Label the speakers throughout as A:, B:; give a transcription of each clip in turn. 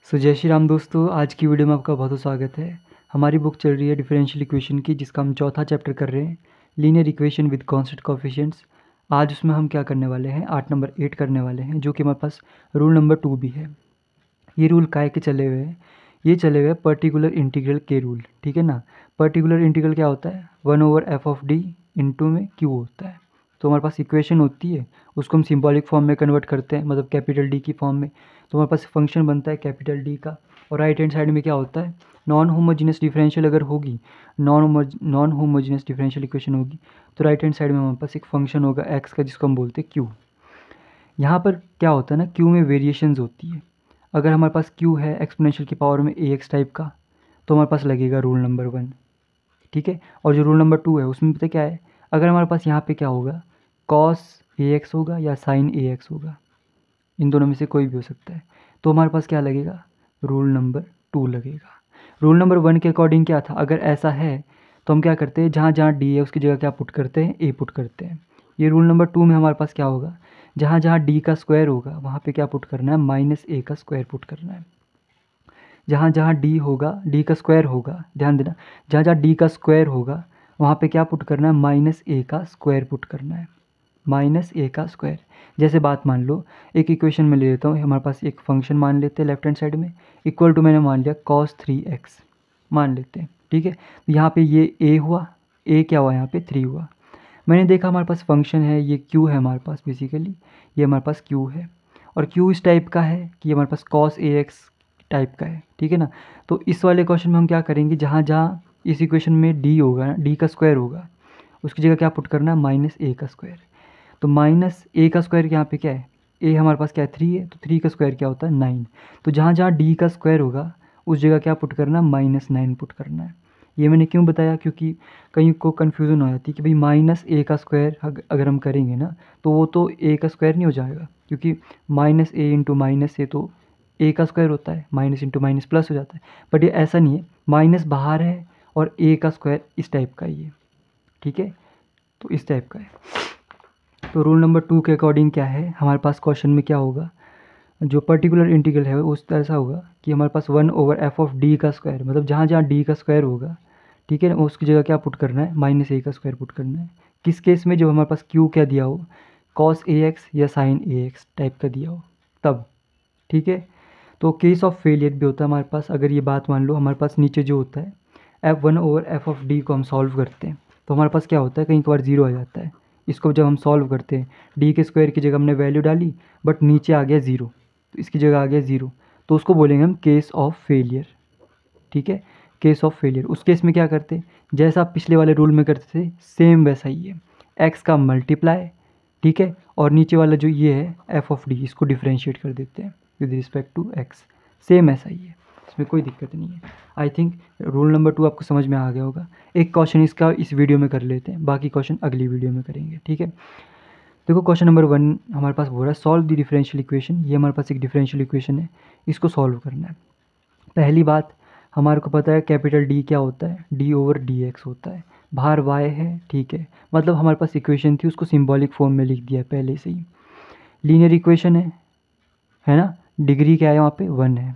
A: जय श्री राम दोस्तों, आज की वीडियो में आपका बहुत बहुत स्वागत है। हमारी बुक चल रही है डिफरेंशियल इक्वेशन की, जिसका हम चौथा चैप्टर कर रहे हैं, linear equation with constant coefficients. आज उसमें हम क्या करने वाले हैं, आर्ट नंबर 8 करने वाले हैं, जो कि हमारे पास रूल नंबर 2 भी है। ये रूल काय के चले हुए हैं, ये चले हुए पर्टिकुलर इंटीग्रल के रूल, ठीक है ना। पर्टिकुलर इंटीग्रल क्या होता है, 1/f(d) इंटू में q होता है। तो हमारे पास इक्वेशन होती है, उसको हम सिंबॉलिक फॉर्म में कन्वर्ट करते हैं, मतलब कैपिटल डी की फॉर्म में। तो हमारे पास फंक्शन बनता है कैपिटल डी का, और राइट हैंड साइड में क्या होता है, नॉन होमोजीनियस डिफरेंशियल अगर होगी, नॉन होमोजीनियस डिफरेंशियल इक्वेशन होगी, तो राइट हैंड साइड में हमारे पास एक फंक्शन होगा एक्स का, जिसको हम बोलते हैं क्यू। यहाँ पर क्या होता है ना, क्यू में वेरिएशंस होती है। अगर हमारे पास क्यू है एक्सपोनेंशियल की पावर में ax टाइप का, तो हमारे पास लगेगा रूल नंबर 1, ठीक है। और जो रूल नंबर 2 है उसमें पता क्या है, अगर हमारे पास यहाँ पे क्या होगा, cos ax होगा या sin ax होगा, इन दोनों में से कोई भी हो सकता है, तो हमारे पास क्या लगेगा, रूल नंबर 2 लगेगा। रूल नंबर 1 के अकॉर्डिंग क्या था, अगर ऐसा है तो हम क्या करते हैं, जहाँ जहाँ डी है उसकी जगह क्या पुट करते हैं, ए पुट करते हैं। ये रूल नंबर 2 में हमारे पास क्या होगा, जहाँ जहाँ डी का स्क्वायर होगा वहाँ पे क्या पुट करना है, -a का स्क्वायर पुट करना है। जहाँ जहाँ डी होगा, डी का स्क्वायर होगा, ध्यान देना, जहाँ जहाँ डी का स्क्वायर होगा वहाँ पे क्या पुट करना है, -a का स्क्वायर पुट करना है, -a का स्क्वायर। जैसे बात मान लो, एक इक्वेशन में ले लेता हूँ, हमारे पास एक फंक्शन मान लेते हैं लेफ्ट हैंड साइड में, इक्वल टू मैंने मान लिया cos 3x मान लेते हैं, ठीक है। यहाँ पे ये a हुआ, a क्या हुआ यहाँ पे 3 हुआ। मैंने देखा हमारे पास फंक्शन है, ये q है हमारे पास, बेसिकली ये हमारे पास q है, और q इस टाइप का है कि हमारे पास cos ax टाइप का है, ठीक है ना। तो इस वाले क्वेश्चन में हम क्या करेंगे, जहाँ जहाँ इस इक्वेशन में d होगा, d का स्क्वायर होगा, उसकी जगह क्या पुट करना है, -a का स्क्वायर। तो -a का स्क्वायर यहाँ पे क्या है, a हमारे पास क्या है 3 है, तो 3 का स्क्वायर क्या होता है 9। तो जहाँ जहाँ d का स्क्वायर होगा उस जगह क्या पुट करना है, -9 पुट करना है। ये मैंने क्यों बताया, क्योंकि कहीं को कन्फ्यूज़न हो जाती है कि भाई -a का स्क्वायर अगर हम करेंगे ना, तो वो तो a का स्क्वायर नहीं हो जाएगा, क्योंकि -a इंटू -a तो a का स्क्वायर होता है, माइनस इंटू माइनस प्लस हो जाता है। बट ये ऐसा नहीं है, माइनस बाहर है और a का स्क्वायर इस टाइप का ही है, ठीक है, तो इस टाइप का है। तो रूल नंबर 2 के अकॉर्डिंग क्या है, हमारे पास क्वेश्चन में क्या होगा, जो पर्टिकुलर इंटीग्रल है उस ऐसा होगा कि हमारे पास 1/f(d) का स्क्वायर, मतलब जहाँ जहाँ d का स्क्वायर होगा, ठीक है, उसकी जगह क्या पुट करना है, -a का स्क्वायर पुट करना है। किस केस में, जब हमारे पास q क्या दिया हो, cos ax या sin ax टाइप का दिया हो तब, ठीक है। तो केस ऑफ फेलियर भी होता है हमारे पास। अगर ये बात मान लो, हमारे पास नीचे जो होता है f1/f(d) को हम सॉल्व करते हैं, तो हमारे पास क्या होता है, कहीं कभार 0 आ जाता है। इसको जब हम सॉल्व करते हैं, d के स्क्वायर की जगह हमने वैल्यू डाली, बट नीचे आ गया 0, तो इसकी जगह आ गया 0, तो उसको बोलेंगे हम केस ऑफ फेलियर, ठीक है, केस ऑफ फेलियर। उस केस में क्या करते, जैसा आप पिछले वाले रूल में करते थे सेम वैसा ही है, x का मल्टीप्लाई, ठीक है, और नीचे वाला जो ये है f(d) इसको डिफ्रेंशिएट कर देते हैं with respect to x, same ऐसा ही है, इसमें कोई दिक्कत नहीं है। आई थिंक रूल नंबर 2 आपको समझ में आ गया होगा। एक क्वेश्चन इसका इस वीडियो में कर लेते हैं, बाकी क्वेश्चन अगली वीडियो में करेंगे, ठीक है। देखो क्वेश्चन नंबर 1 हमारे पास हो रहा है, सॉल्व द डिफरेंशियल इक्वेशन। ये हमारे पास एक डिफरेंशियल इक्वेशन है, इसको सॉल्व करना है। पहली बात, हमारे को पता है कैपिटल D क्या होता है, d/dx होता है, बाहर y है, ठीक है, मतलब हमारे पास इक्वेशन थी, उसको सिंबॉलिक फॉर्म में लिख दिया पहले से ही। लीनियर इक्वेशन है ना, डिग्री क्या है वहाँ पे 1 है।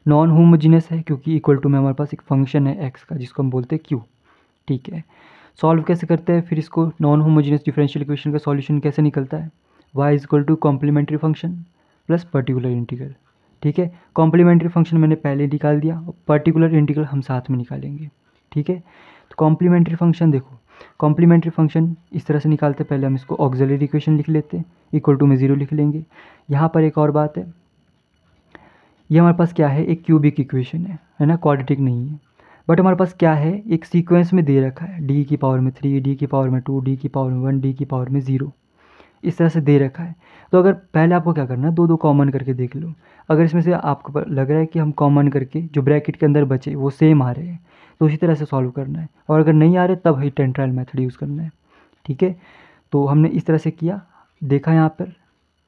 A: नॉन होमोजीनियस है, क्योंकि इक्वल टू में हमारे पास एक फंक्शन है x का, जिसको हम बोलते हैं q, ठीक है। सॉल्व कैसे करते हैं फिर इसको, नॉन होमोजीनियस डिफरेंशियल इक्वेशन का सॉल्यूशन कैसे निकलता है, y complementary function plus particular integral, ठीक है। कॉम्प्लीमेंट्री फंक्शन मैंने पहले निकाल दिया, और पर्टिकुलर इंटीग्रल हम साथ में निकालेंगे, ठीक है। तो कॉम्प्लीमेंट्री फंक्शन देखो, कॉम्प्लीमेंट्री फंक्शन इस तरह से निकालते, पहले हम इसको ऑक्सिलरी इक्वेशन लिख लेते हैं, इक्वल टू में 0 लिख लेंगे। यहाँ पर एक और बात है, ये हमारे पास क्या है, एक क्यूबिक इक्वेशन है ना, क्वाड्रेटिक नहीं है। बट हमारे पास क्या है, एक सीक्वेंस में दे रखा है, d की पावर में 3, d की पावर में 2, d की पावर में 1, d की पावर में 0, इस तरह से दे रखा है। तो अगर पहले आपको क्या करना है, दो दो कॉमन करके देख लो। अगर इसमें से आपको लग रहा है कि हम कॉमन करके जो ब्रैकेट के अंदर बचे वो सेम आ रहे हैं, तो उसी तरह से सॉल्व करना है, और अगर नहीं आ रहे तब ही टेंट्राइल मेथड यूज़ करना है, ठीक है। तो हमने इस तरह से किया, देखा यहाँ पर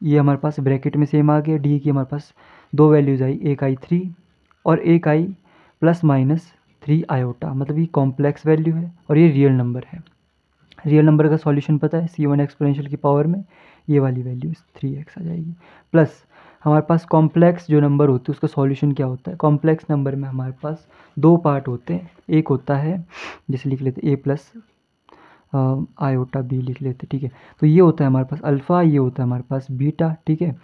A: ये हमारे पास ब्रैकेट में सेम आ गया, डी की हमारे पास दो वैल्यूज़ आई, एक आई 3 और एक आई +-3 आयोटा, मतलब ये कॉम्प्लेक्स वैल्यू है और ये रियल नंबर है। रियल नंबर का सॉल्यूशन पता है, c1 एक्सपोनेंशियल की पावर में ये वाली वैल्यू 3x आ जाएगी, प्लस हमारे पास कॉम्प्लेक्स जो नंबर होते हैं उसका सॉल्यूशन क्या होता है। कॉम्प्लेक्स नंबर में हमारे पास दो पार्ट होते हैं, एक होता है जैसे लिख लेते ए प्लस आयोटा बी लिख लेते, ठीक है। तो ये होता है हमारे पास अल्फ़ा, ये होता है हमारे पास बीटा, ठीक है।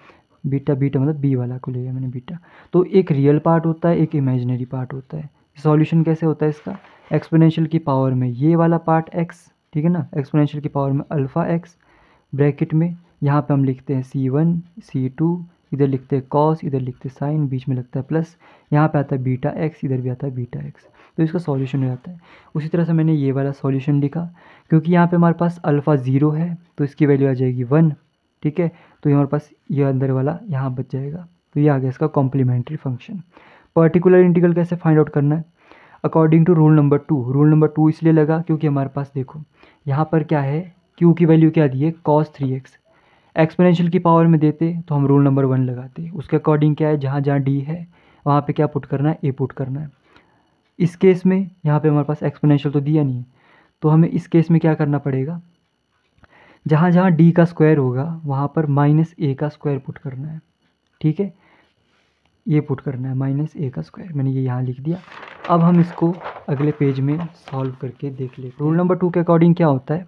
A: बीटा बीटा मतलब बी वाला को लिया मैंने बीटा। तो एक रियल पार्ट होता है, एक इमेजिनरी पार्ट होता है। सॉल्यूशन कैसे होता है इसका, एक्सपोनेंशियल की पावर में ये वाला पार्ट एक्स, ठीक है ना, एक्सपोनेंशियल की पावर में अल्फ़ा एक्स, ब्रैकेट में यहाँ पे हम लिखते हैं C1 C2, इधर लिखते हैं कॉस, इधर लिखते हैं साइन, बीच में लगता है प्लस, यहाँ पे आता है बीटा एक्स, इधर भी आता है बीटा एक्स। तो इसका सॉल्यूशन हो जाता है। उसी तरह से मैंने ये वाला सॉल्यूशन लिखा, क्योंकि यहाँ पे हमारे पास अल्फ़ा 0 है तो इसकी वैल्यू आ जाएगी 1, ठीक है। तो ये हमारे पास ये अंदर वाला यहाँ बच जाएगा। तो ये आ गया इसका कॉम्प्लीमेंट्री फंक्शन। पर्टिकुलर इंटीग्रल कैसे फाइंड आउट करना है, according to rule number 2। Rule number 2 इसलिए लगा क्योंकि हमारे पास देखो यहाँ पर क्या है, क्यू की वैल्यू क्या दी है cos 3x। एक्सपोनेंशियल की पावर में देते तो हम रूल नंबर 1 लगाते, उसके अकॉर्डिंग क्या है, जहाँ जहाँ डी है वहाँ पे क्या पुट करना है, ए पुट करना है। इस केस में यहाँ पे हमारे पास एक्सपोनेंशियल तो दिया नहीं है, तो हमें इस केस में क्या करना पड़ेगा, जहाँ जहाँ डी का स्क्वायर होगा वहाँ पर -a का स्क्वायर पुट करना है, ठीक है। ये पुट करना है -a का स्क्वायर, मैंने ये यहाँ लिख दिया। अब हम इसको अगले पेज में सॉल्व करके देख लेते हैं। रूल नंबर 2 के अकॉर्डिंग क्या होता है,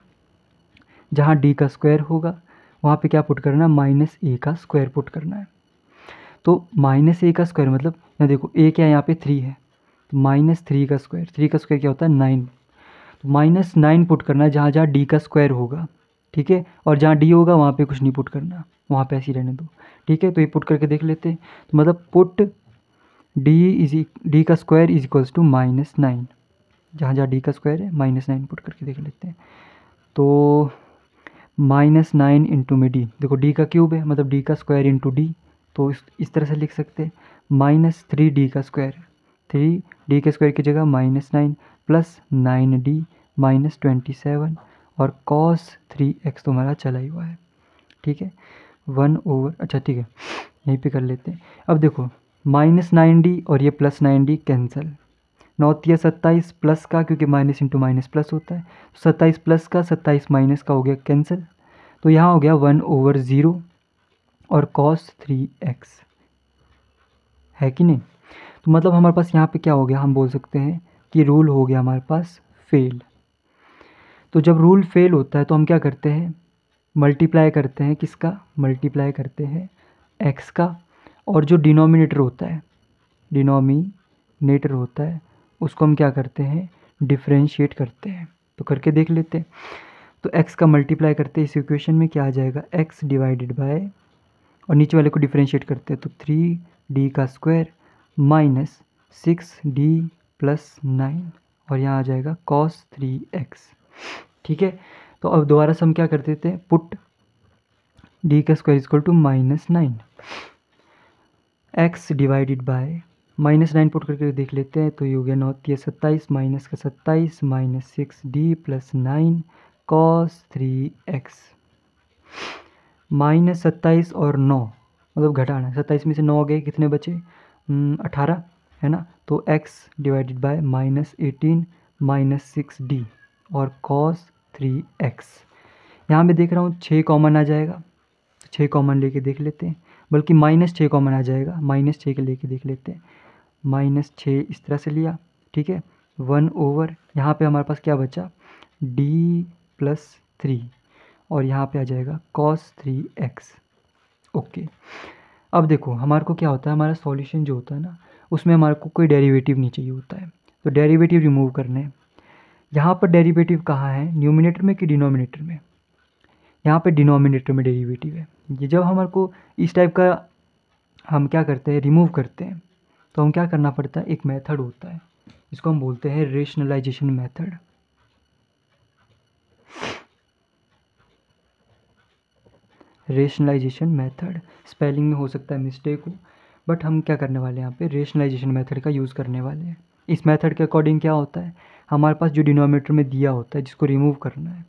A: जहाँ डी का स्क्वायर होगा वहाँ पे क्या पुट करना है, -a का स्क्वायर पुट करना है। तो -a का स्क्वायर मतलब यहाँ देखो a क्या है, यहाँ पे 3 है, तो -3 का स्क्वायर, 3 का स्क्वायर क्या होता है 9, तो -9 पुट करना है जहाँ जहाँ डी का स्क्वायर होगा, ठीक है। और जहाँ डी होगा वहाँ पे कुछ नहीं पुट करना, वहाँ पे ऐसे ही रहने दो, ठीक है। तो ये पुट करके देख लेते हैं। तो मतलब पुट डी का स्क्वायर इज इक्वल्स टू -9, जहाँ जहाँ डी का स्क्वायर है -9 पुट करके देख लेते हैं। तो -9 इंटू में डी, देखो डी का क्यूब है मतलब डी का स्क्वायर इंटू डी, तो इस तरह से लिख सकते हैं -3d का स्क्वायर, 3d के स्क्वायर की जगह -9 प्लस 9d -27 और cos 3x तो हमारा चला ही हुआ है, ठीक है। 1 ओवर, अच्छा ठीक है यहीं पे कर लेते हैं। अब देखो -9d और ये +9d कैंसिल, 9 तिया 27 प्लस का, क्योंकि माइनस इंटू माइनस प्लस होता है, 27 प्लस का 27 माइनस का हो गया कैंसिल। तो यहाँ हो गया 1/0 और cos 3x, है कि नहीं। तो मतलब हमारे पास यहाँ पे क्या हो गया, हम बोल सकते हैं कि रूल हो गया हमारे पास फेल। तो जब रूल फेल होता है तो हम क्या करते हैं, मल्टीप्लाई करते हैं, किसका मल्टीप्लाई करते हैं, x का, और जो डिनोमिनेटर होता है, डिनोमिनेटर होता है उसको हम क्या करते हैं, डिफरेंशिएट करते हैं। तो करके देख लेते हैं। तो x का मल्टीप्लाई करते हैं इस इक्वेशन में, क्या आ जाएगा, x डिवाइडेड बाय, और नीचे वाले को डिफरेंशिएट करते हैं तो 3d का स्क्वायर -6d प्लस 9, और यहाँ आ जाएगा cos 3x, ठीक है। तो अब दोबारा से हम क्या कर देते हैं, पुट d का square equal to -9, x divided by -9 put करके देख लेते हैं। तो ये हो गया 9 तिया 27 माइनस का 27 -6d प्लस 9 cos 3x, -27 और 9 मतलब घटाना, 27 में से 9 गए, कितने बचे 18, है ना। तो x डिवाइडेड बाय -18 -6d और cos 3x। यहाँ मैं देख रहा हूँ 6 कॉमन आ जाएगा, 6 कॉमन लेके देख लेते हैं, बल्कि -6 कॉमन आ जाएगा, -6 के लेके देख लेते हैं। -6 इस तरह से लिया, ठीक है। 1 ओवर यहाँ पे हमारे पास क्या बचा, d प्लस 3, और यहाँ पे आ जाएगा cos 3x, ओके। अब देखो हमारे को क्या होता है, हमारा सॉल्यूशन जो होता है ना उसमें हमारे को कोई डेरिवेटिव नहीं चाहिए होता है, तो डेरिवेटिव रिमूव करने हैं। यहाँ पर डेरिवेटिव कहाँ है, न्यूमिनेटर में कि डिनोमिनेटर में, यहाँ पे डिनोमिनेटर में डेरिवेटिव है। ये जब हमारे को इस टाइप का हम क्या करते हैं, रिमूव करते हैं, तो हम क्या करना पड़ता है, एक मेथड होता है, इसको हम बोलते हैं rationalisation method. Rationalisation method, spelling में हो सकता है मिस्टेक हो, बट हम क्या करने वाले हैं, यहाँ पे रेशनलाइजेशन मेथड का यूज़ करने वाले हैं। इस मेथड के अकॉर्डिंग क्या होता है, हमारे पास जो डिनोमिनेटर में दिया होता है जिसको रिमूव करना है,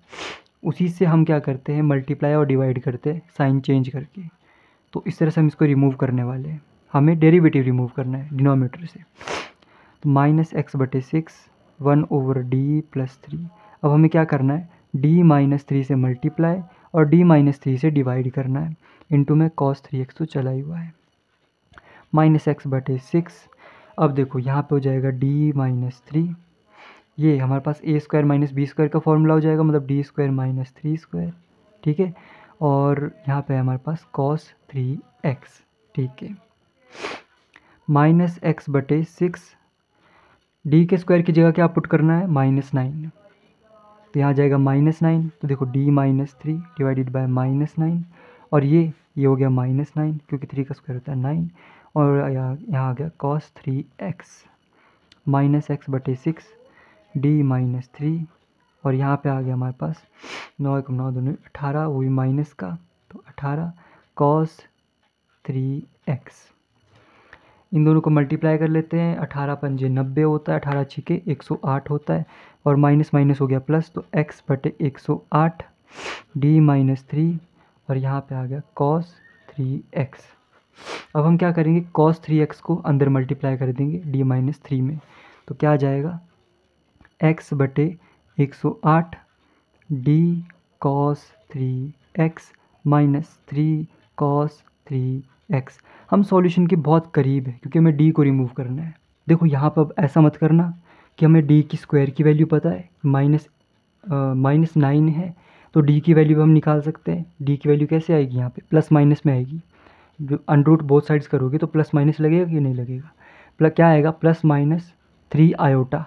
A: उसी से हम क्या करते हैं, मल्टीप्लाई और डिवाइड करते हैं साइन चेंज करके। तो इस तरह से हम इसको रिमूव करने वाले हैं, हमें डेरिवेटिव रिमूव करना है डिनोमिनेटर से। तो -x/6 1/d प्लस 3। अब हमें क्या करना है, d - 3 से मल्टीप्लाई और d - 3 से डिवाइड करना है, इनटू में cos 3x तो चला ही हुआ है, -x/6। अब देखो यहाँ पे हो जाएगा d-3, ये हमारे पास a² - b² का फॉर्मूला हो जाएगा, मतलब d² - 3², ठीक है। और यहाँ पे हमारे पास cos 3x, ठीक है। -x/6, d के स्क्वायर की जगह क्या पुट करना है, -9, तो यहाँ आ जाएगा -9। तो देखो d-3 डिवाइडेड बाय -9, और ये हो गया -9 क्योंकि 3 का स्क्वायर होता है 9, और यहाँ आ गया cos 3x -x/6 d-3, और यहाँ पे आ गया हमारे पास 9 × 9 = 18, वो भी माइनस का, तो 18 cos 3x। इन दोनों को मल्टीप्लाई कर लेते हैं, 18 × 5 = 90 होता है, 18 × 6 = 108 होता है, और माइनस माइनस हो गया प्लस, तो x/108 d-3, और यहाँ पे आ गया cos 3x। अब हम क्या करेंगे, cos 3x को अंदर मल्टीप्लाई कर देंगे d-3 में, तो क्या आ जाएगा, x/108 d cos 3x - 3 cos 3x। हम सॉल्यूशन के बहुत करीब है क्योंकि हमें d को रिमूव करना है। देखो यहाँ पर अब ऐसा मत करना कि हमें d की स्क्वायर की वैल्यू पता है, -9 है, तो d की वैल्यू हम निकाल सकते हैं। d की वैल्यू कैसे आएगी, यहाँ पे प्लस माइनस में आएगी, अंडर रूट बोथ साइड्स करोगे तो प्लस माइनस लगेगा कि नहीं लगेगा, प्लस क्या आएगा, +-3 आयोटा,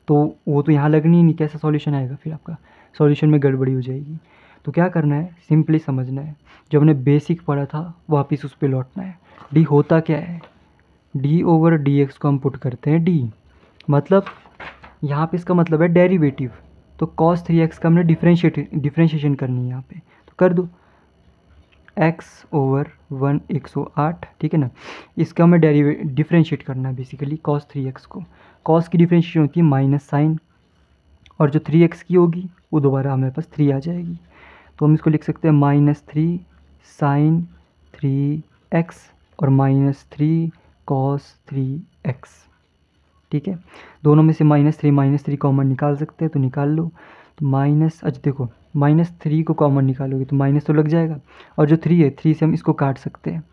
A: तो वो तो यहाँ लगनी ही नहीं, कैसा सॉल्यूशन आएगा, फिर आपका सॉल्यूशन में गड़बड़ी हो जाएगी। तो क्या करना है, सिंपली समझना है, जो हमने बेसिक पढ़ा था वापस उस पर लौटना है। d होता क्या है, d/dx को हम पुट करते हैं d, मतलब यहाँ पे इसका मतलब है डेरिवेटिव, तो cos 3x का हमने डिफ्रेंशिएशन करनी है यहाँ पे, तो कर दो, x/1 108, ठीक है ना। इसका हमें डिफ्रेंशिएट करना है बेसिकली cos 3x को। cos की डिफ्रेंशिएशन होती है माइनस साइन, और जो 3x की होगी वो दोबारा हमारे पास 3 आ जाएगी, तो हम इसको लिख सकते हैं -3 sin 3x और -3 cos 3x, ठीक है। दोनों में से -3 कॉमन निकाल सकते हैं, तो निकाल लो, तो अच्छा देखो -3 को कॉमन निकालोगे तो माइनस तो लग जाएगा, और जो 3 है 3 से हम इसको काट सकते हैं,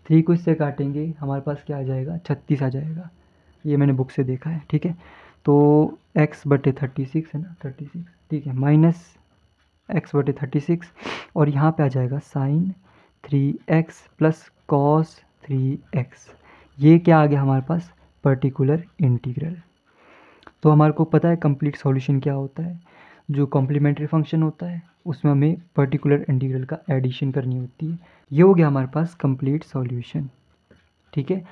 A: 3 को इससे काटेंगे हमारे पास क्या आ जाएगा, 36 आ जाएगा, ये मैंने बुक से देखा है, ठीक है। तो x/36 है ना, 36, ठीक है, -x/36, और यहाँ पे आ जाएगा sin 3x + cos 3x, ये क्या आ गया हमारे पास, पर्टिकुलर इंटीग्रल। तो हमारे को पता है कंप्लीट सॉल्यूशन क्या होता है, जो कॉम्प्लीमेंट्री फंक्शन होता है उसमें हमें पर्टिकुलर इंटीग्रल का एडिशन करनी होती है। ये हो गया हमारे पास कंप्लीट सॉल्यूशन, ठीक है।